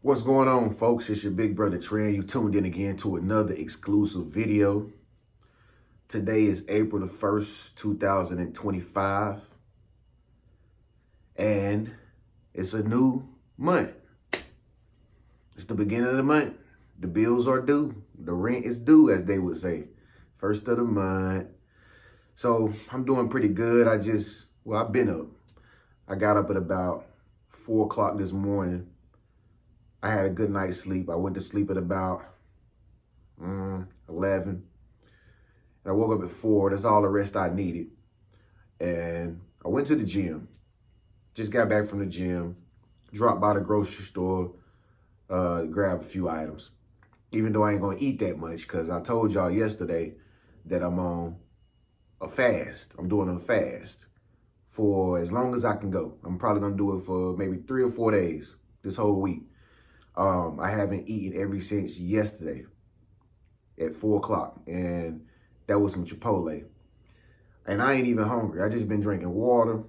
What's going on, folks? It's your big brother Trent. You tuned in again to another exclusive video. Today is April the 1st, 2025. And it's a new month. It's the beginning of the month. The bills are due. The rent is due, as they would say. First of the month. So I'm doing pretty good. I've been up. I got up at about 4 o'clock this morning. I had a good night's sleep. I went to sleep at about 11. And I woke up at 4. That's all the rest I needed. And I went to the gym. Just got back from the gym. Dropped by the grocery store to grab a few items. Even though I ain't going to eat that much, because I told y'all yesterday that I'm on a fast. I'm doing a fast for as long as I can go. I'm probably going to do it for maybe 3 or 4 days this whole week. I haven't eaten ever since yesterday at 4 o'clock, and that was some Chipotle. And I ain't even hungry. I just been drinking water.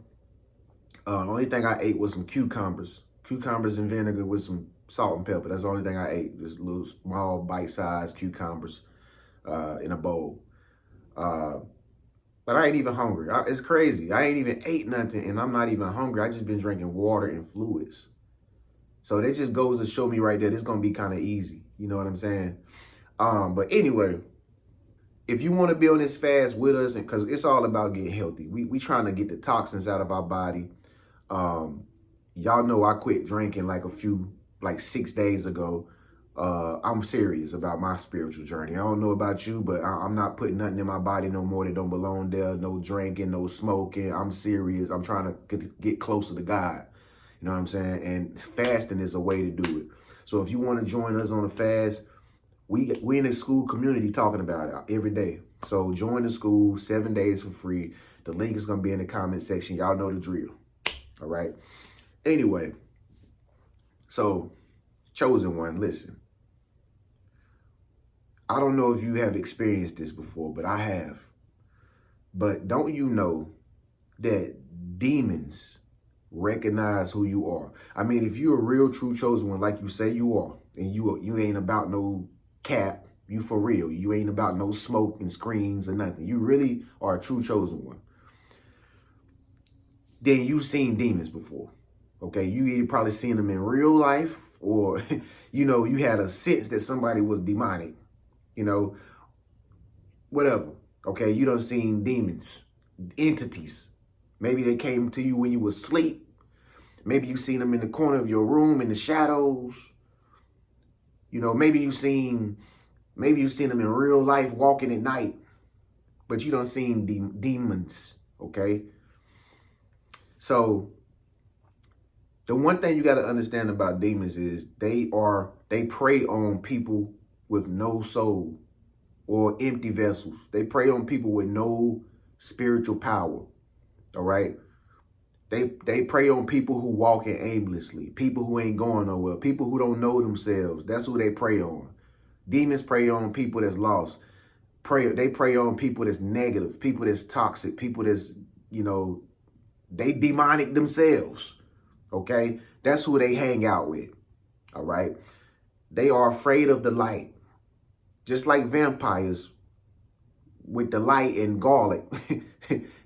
The only thing I ate was some cucumbers and vinegar with some salt and pepper. That's the only thing I ate, just little small bite-sized cucumbers in a bowl. But I ain't even hungry. It's crazy. I ain't even ate nothing, and I'm not even hungry. I just been drinking water and fluids. So that just goes to show me right there, it's going to be kind of easy. You know what I'm saying? But anyway, if you want to be on this fast with us, because it's all about getting healthy. We trying to get the toxins out of our body. Y'all know I quit drinking like 6 days ago. I'm serious about my spiritual journey. I don't know about you, but I'm not putting nothing in my body no more that don't belong there. No drinking, no smoking. I'm serious. I'm trying to get closer to God. You know what I'm saying? And fasting is a way to do it. So if you want to join us on a fast, we in the school community talking about it every day. So join the school, 7 days for free. The link is going to be in the comment section. Y'all know the drill. All right. Anyway, so chosen one, listen. I don't know if you have experienced this before, but I have. But don't you know that demons recognize who you are? I mean, if you're a real, true chosen one, like you say you are, and you ain't about no cap, you for real, you ain't about no smoke and screens or nothing, you really are a true chosen one, then you've seen demons before. Okay, you either probably seen them in real life, or you had a sense that somebody was demonic, whatever. Okay, you done seen demons, entities. Maybe they came to you when you was asleep. Maybe you seen them in the corner of your room in the shadows. Maybe you seen them in real life walking at night. But you done seen demons, okay? So the one thing you got to understand about demons is they prey on people with no soul or empty vessels. They prey on people with no spiritual power. All right. They prey on people who walking aimlessly, people who ain't going nowhere, people who don't know themselves. That's who they prey on. Demons prey on people that's lost. They prey on people that's negative, people that's toxic, people that's, they demonic themselves. Okay. That's who they hang out with. All right. They are afraid of the light, just like vampires with the light and garlic.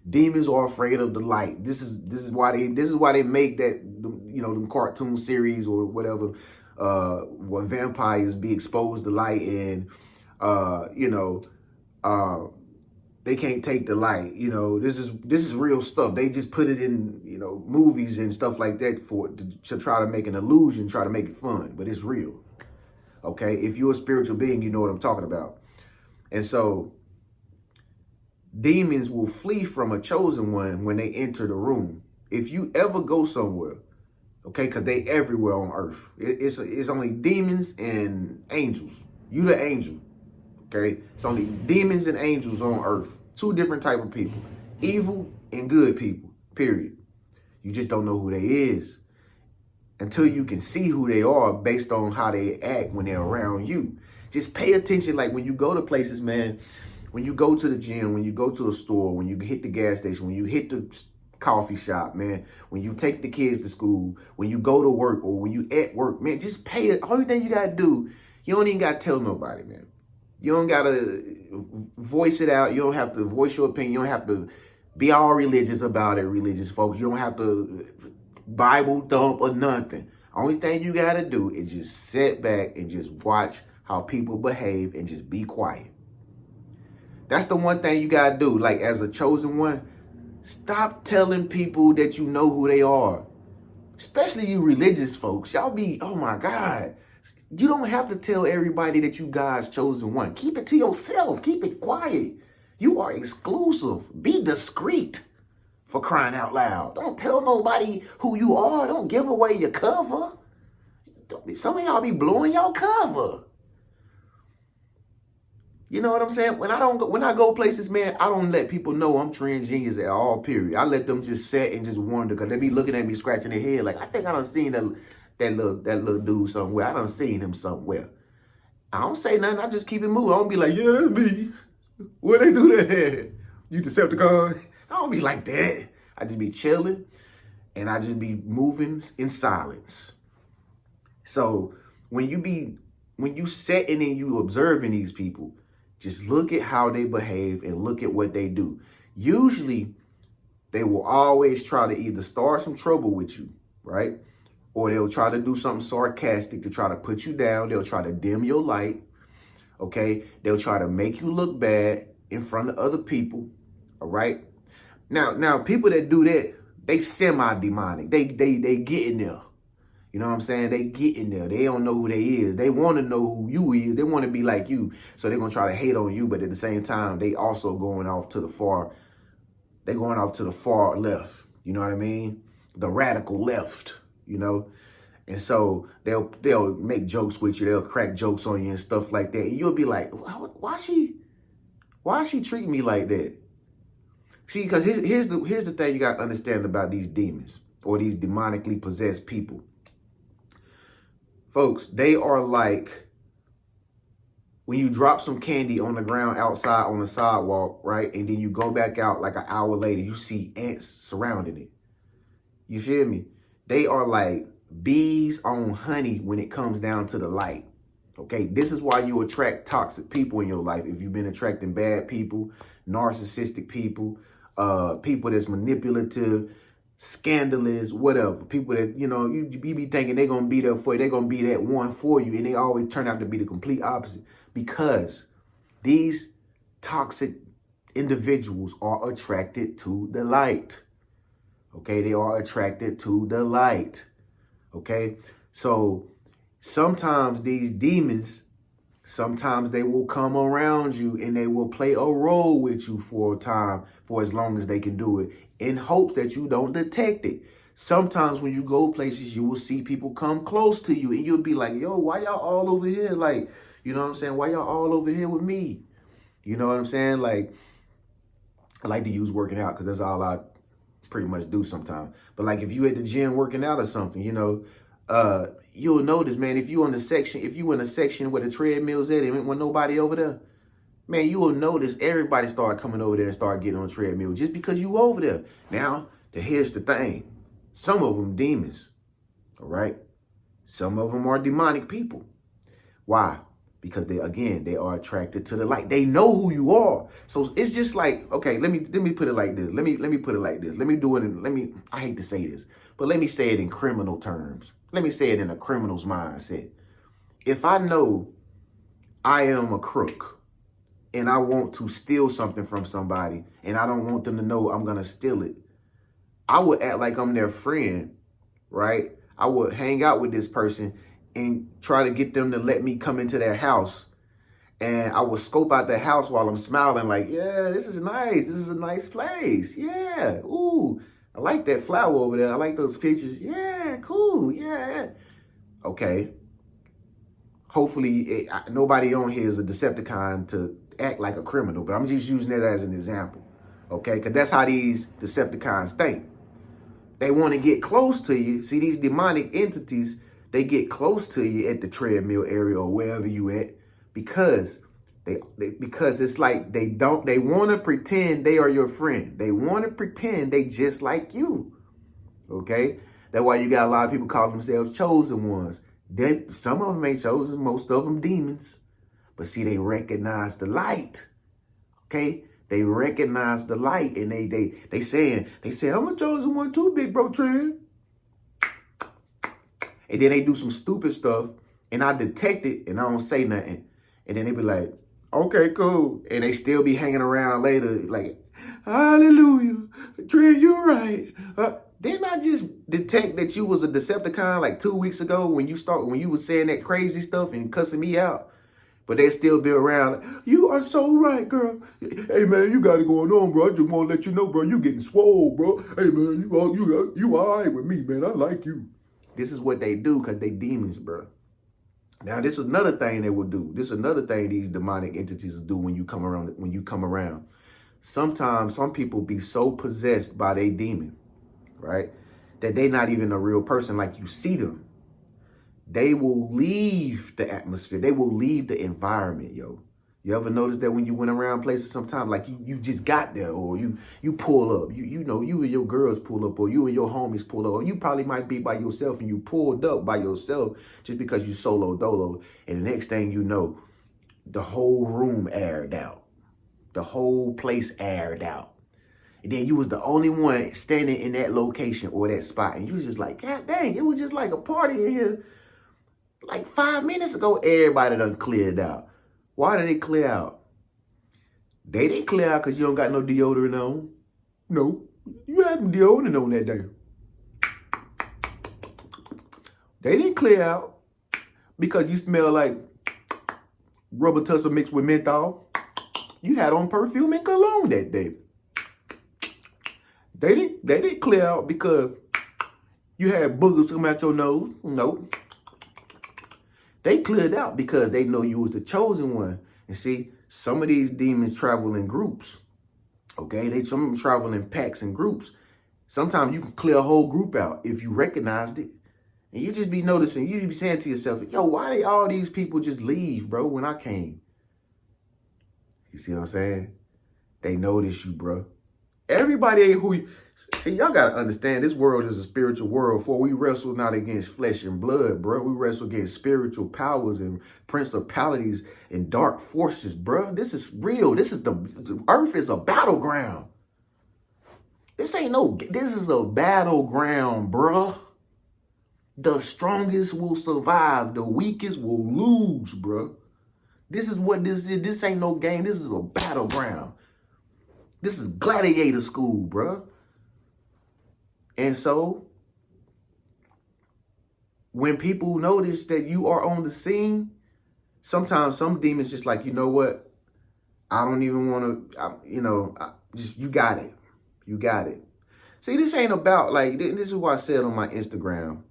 Demons are afraid of the light. This is why they make that, them cartoon series or whatever, where vampires be exposed to light and they can't take the light. This is real stuff. They just put it in movies and stuff like that to try to make an illusion, try to make it fun, but it's real. Okay, if you're a spiritual being, you know what I'm talking about. And so demons will flee from a chosen one when they enter the room. If you ever go somewhere, okay, because they everywhere on earth. It's only demons and angels. You the angel, okay? It's only demons and angels on earth. Two different type of people. Evil and good people, period. You just don't know who they is until you can see who they are based on how they act when they're around you. Just pay attention. Like when you go to places, man, when you go to the gym, when you go to a store, when you hit the gas station, when you hit the coffee shop, man, when you take the kids to school, when you go to work or when you at work, man, just pay it. Only thing you got to do, you don't even got to tell nobody, man. You don't got to voice it out. You don't have to voice your opinion. You don't have to be all religious about it, religious folks. You don't have to Bible thump or nothing. Only thing you got to do is just sit back and just watch how people behave and just be quiet. That's the one thing you got to do. Like, as a chosen one, stop telling people that you know who they are. Especially you religious folks. Y'all be, oh my God. You don't have to tell everybody that you God's chosen one. Keep it to yourself. Keep it quiet. You are exclusive. Be discreet, for crying out loud. Don't tell nobody who you are. Don't give away your cover. Some of y'all be blowing your cover. You know what I'm saying? When I go places, man, I don't let people know I'm transgenius at all, period. I let them just sit and just wonder, because they be looking at me scratching their head like, I think I done seen that little dude somewhere. I done seen him somewhere. I don't say nothing. I just keep it moving. I don't be like, yeah, that's me. Where they do that? You Decepticon? I don't be like that. I just be chilling and I just be moving in silence. So when you sitting and you observing these people, just look at how they behave and look at what they do. Usually, they will always try to either start some trouble with you, right? Or they'll try to do something sarcastic to try to put you down. They'll try to dim your light, okay? They'll try to make you look bad in front of other people, all right? Now people that do that, they semi-demonic. They get in there. You know what I'm saying? They get in there. They don't know who they is. They want to know who you is. They want to be like you. So they're going to try to hate on you. But at the same time, they also going off to the far. They're going off to the far left. You know what I mean? The radical left, you know? And so they'll make jokes with you. They'll crack jokes on you and stuff like that. And you'll be like, why is she treating me like that? See, because here's the thing you got to understand about these demons or these demonically possessed people. Folks, they are like when you drop some candy on the ground outside on the sidewalk, right? And then you go back out like an hour later, you see ants surrounding it. You feel me? They are like bees on honey when it comes down to the light. Okay, this is why you attract toxic people in your life. If you've been attracting bad people, narcissistic people, people that's manipulative, scandalous, whatever. People that, you know, you be thinking they're going to be there for you. They're going to be that one for you. And they always turn out to be the complete opposite, because these toxic individuals are attracted to the light. Okay, they are attracted to the light. Okay, so sometimes these demons, sometimes they will come around you and they will play a role with you for a time, for as long as they can do it, in hopes that you don't detect it. Sometimes when you go places, you will see people come close to you and you'll be like, yo, why y'all all over here? Like, you know what I'm saying? Why y'all all over here with me? You know what I'm saying? Like, I like to use working out because that's all I pretty much do sometimes. But like if you at the gym working out or something, you know, you'll notice, man, if you in a section where the treadmill's at and ain't nobody over there, man, you will notice everybody start coming over there and start getting on the treadmill just because you over there. Now, here's the thing. Some of them demons, all right? Some of them are demonic people. Why? Because they are attracted to the light. They know who you are. So it's just like, okay, let me put it like this. Let me put it like this. I hate to say this, but let me say it in criminal terms. Let me say it in a criminal's mindset. If I know I am a crook and I want to steal something from somebody and I don't want them to know I'm going to steal it, I would act like I'm their friend, right? I would hang out with this person and try to get them to let me come into their house. And I would scope out their house while I'm smiling like, yeah, this is nice. This is a nice place. Yeah. Ooh, I like that flower over there. I like those pictures. Yeah, cool. Yeah. Okay. Hopefully nobody on here is a Decepticon to act like a criminal, but I'm just using that as an example. Okay. Because that's how these Decepticons think. They want to get close to you. See, these demonic entities, they get close to you at the treadmill area or wherever you at because Because it's like they want to pretend they are your friend. They want to pretend they just like you. Okay? That's why you got a lot of people calling themselves chosen ones. Then some of them ain't chosen, most of them demons. But see, they recognize the light. Okay? They recognize the light, and they saying, I'm a chosen one too, big bro Trend. And then they do some stupid stuff, and I detect it, and I don't say nothing. And then they be like, okay, cool. And they still be hanging around later, like, hallelujah, Trent, you're right. Didn't I just detect that you was a Decepticon like 2 weeks ago when you was saying that crazy stuff and cussing me out? But they still be around. You are so right, girl. Hey, man, you got it going on, bro. I just want to let you know, bro, you getting swole, bro. Hey, man, you all right with me, man. I like you. This is what they do because they demons, bro. Now, this is another thing they will do. This is another thing these demonic entities do when you come around. Sometimes some people be so possessed by their demon, right, that they not even a real person like you see them. They will leave the atmosphere. They will leave the environment, yo. You ever notice that when you went around places sometimes, like you just got there, or you pull up, you and your girls pull up, or you and your homies pull up, or you probably might be by yourself and you pulled up by yourself just because you solo dolo, and the next thing you know, the whole room aired out. The whole place aired out. And then you was the only one standing in that location or that spot, and you was just like, God dang, it was just like a party in here. Like 5 minutes ago, everybody done cleared out. Why did they clear out? They didn't clear out because you don't got no deodorant on. No, you had some deodorant on that day. They didn't clear out because you smell like rubber tussle mixed with menthol. You had on perfume and cologne that day. They didn't clear out because you had boogers come out your nose. No. They cleared out because they know you was the chosen one. And see, some of these demons travel in groups. Okay, some of them travel in packs and groups. Sometimes you can clear a whole group out if you recognized it. And you just be noticing, you be saying to yourself, yo, why did all these people just leave, bro, when I came? You see what I'm saying? They notice you, bro. Everybody who you... See, y'all got to understand, this world is a spiritual world, for we wrestle not against flesh and blood, bro. We wrestle against spiritual powers and principalities and dark forces, bro. This is real. The earth is a battleground. This is a battleground, bro. The strongest will survive. The weakest will lose, bro. This is what this is. This ain't no game. This is a battleground. This is gladiator school, bro. And so, when people notice that you are on the scene, sometimes some demons just like, you know what? I don't even want to, you got it. You got it. See, this ain't about, like, this is what I said on my Instagram.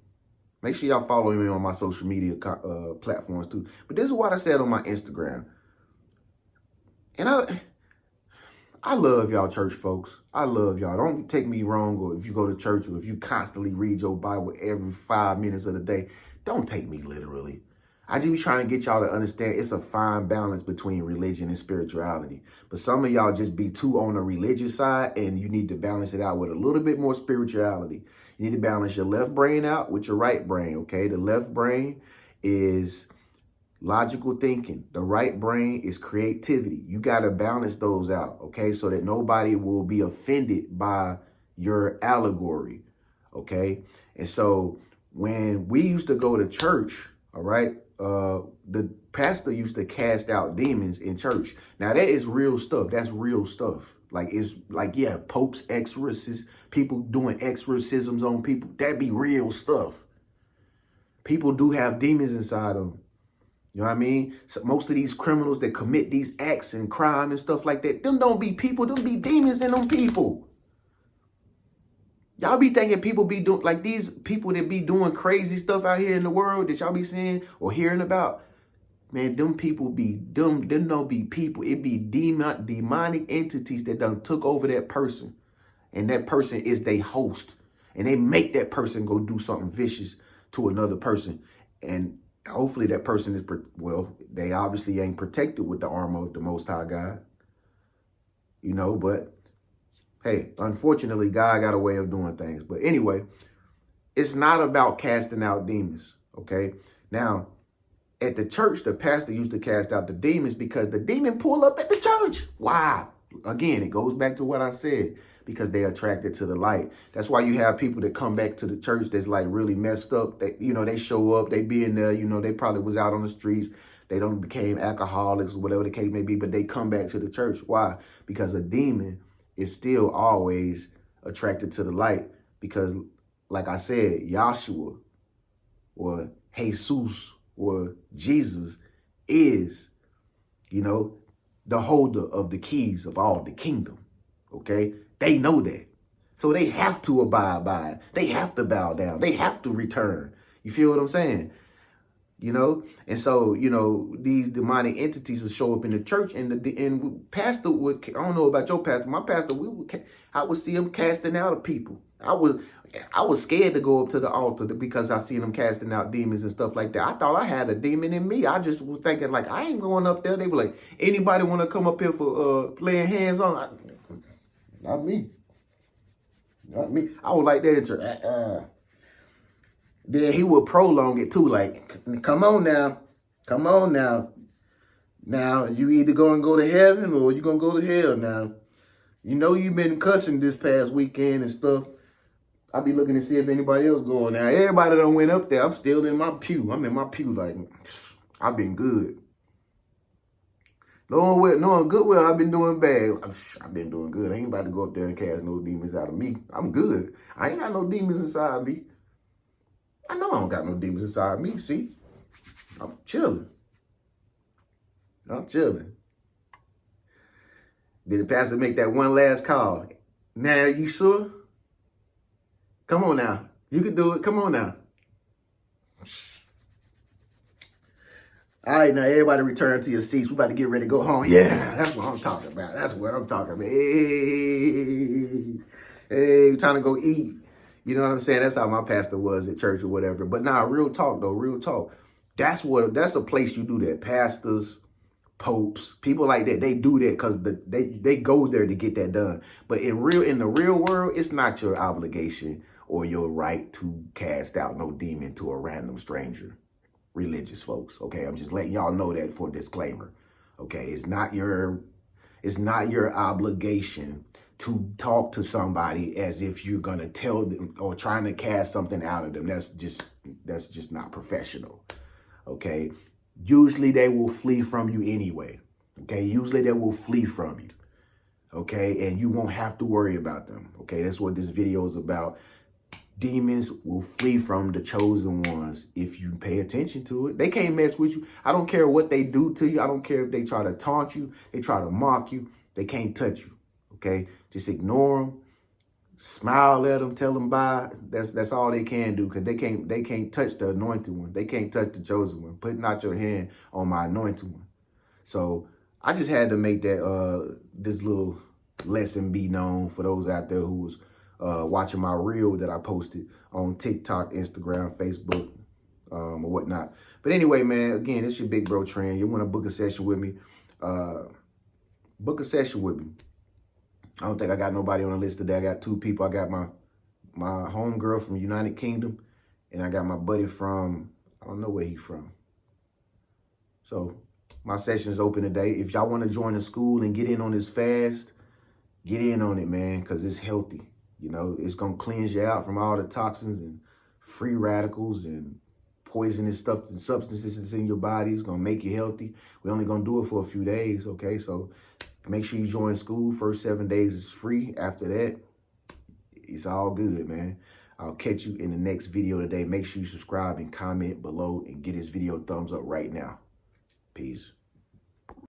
Make sure y'all follow me on my social media platforms too. But this is what I said on my Instagram. And I love y'all church folks. I love y'all. Don't take me wrong, or if you go to church or if you constantly read your Bible every 5 minutes of the day, don't take me literally. I just be trying to get y'all to understand it's a fine balance between religion and spirituality. But some of y'all just be too on the religious side, and you need to balance it out with a little bit more spirituality. You need to balance your left brain out with your right brain, okay? The left brain is logical thinking. The right brain is creativity. You got to balance those out, okay? So that nobody will be offended by your allegory, okay? And so when we used to go to church, all right, the pastor used to cast out demons in church. Now that is real stuff. That's real stuff. Like, it's like, yeah, popes, exorcists, people doing exorcisms on people. That be real stuff. People do have demons inside them. You know what I mean? So most of these criminals that commit these acts and crime and stuff like that, them don't be people, them be demons in them people. Y'all be thinking people be doing, like these people that be doing crazy stuff out here in the world that y'all be seeing or hearing about, man, them people be, them don't be people. It be demonic entities that done took over that person. And that person is their host. And they make that person go do something vicious to another person. And Hopefully that person is, well, they obviously ain't protected with the armor of the Most High God, you know, but hey, unfortunately, God got a way of doing things. But anyway, it's not about casting out demons, okay? Now, at the church, the pastor used to cast out the demons because the demon pull up at the church. Why? Again, it goes back to what I said, because they're attracted to the light. That's why you have people that come back to the church that's like really messed up. They, you know, they show up, they be in there, you know, they probably was out on the streets. They don't became alcoholics or whatever the case may be, but they come back to the church. Why? Because a demon is still always attracted to the light. Because like I said, Yahshua or Jesus or Jesus is, you know, the holder of the keys of all the kingdom. Okay? They know that. So they have to abide by it. They have to bow down. They have to return. You feel what I'm saying? You know? And so, you know, these demonic entities will show up in the church, and the pastor would, I don't know about your pastor, my pastor, I would see him casting out of people. I was scared to go up to the altar because I seen them casting out demons and stuff like that. I thought I had a demon in me. I just was thinking like, I ain't going up there. They were like, anybody want to come up here for laying hands on? Not me. Not me. I was like that in church. Then he would prolong it too. Like, come on now. Come on now. Now, you either going to go to heaven or you going to go to hell now. You know you've been cussing this past weekend and stuff. I'll be looking to see if anybody else going now. Everybody done went up there. I'm still in my pew. I'm in my pew like, I've been good. Knowing good well, I've been doing bad. I've been doing good. I ain't about to go up there and cast no demons out of me. I'm good. I ain't got no demons inside me. I know I don't got no demons inside me. See? I'm chilling. I'm chilling. Did the pastor make that one last call? Now, you sure? Come on now. You can do it. Come on now. All right, now everybody return to your seats. We about to get ready to go home. Yeah, that's what I'm talking about. That's what I'm talking about. Hey, time to go eat. You know what I'm saying? That's how my pastor was at church or whatever. But nah, real talk though, real talk. That's a place you do that. Pastors, popes, people like that, they do that because they go there to get that done. But in the real world, it's not your obligation or your right to cast out no demon to a random stranger. Religious folks, okay? I'm just letting y'all know that for a disclaimer. Okay, it's not your obligation to talk to somebody as if you're gonna tell them or trying to cast something out of them. That's just not professional. Okay, usually they will flee from you anyway. Okay, usually they will flee from you. Okay, and you won't have to worry about them. Okay, that's what this video is about. Demons will flee from the chosen ones if you pay attention to it. They can't mess with you. I don't care what they do to you. I don't care if they try to taunt you. They try to mock you. They can't touch you. Okay? Just ignore them. Smile at them. Tell them bye. That's all they can do, because they can't touch the anointed one. They can't touch the chosen one. Put not your hand on my anointed one. So I just had to make that this little lesson be known for those out there who was watching my reel that I posted on TikTok, Instagram, Facebook, or whatnot. But anyway, man, again, it's your big bro Trend. You want to book a session with me? Book a session with me. I don't think I got nobody on the list today. I got 2 people. I got my homegirl from United Kingdom, and I got my buddy from, I don't know where he's from. So my session is open today. If y'all want to join the school and get in on this fast, get in on it, man, because it's healthy. You know, it's going to cleanse you out from all the toxins and free radicals and poisonous stuff and substances that's in your body. It's going to make you healthy. We're only going to do it for a few days, okay? So make sure you join school. First 7 days is free. After that, it's all good, man. I'll catch you in the next video today. Make sure you subscribe and comment below and get this video a thumbs up right now. Peace.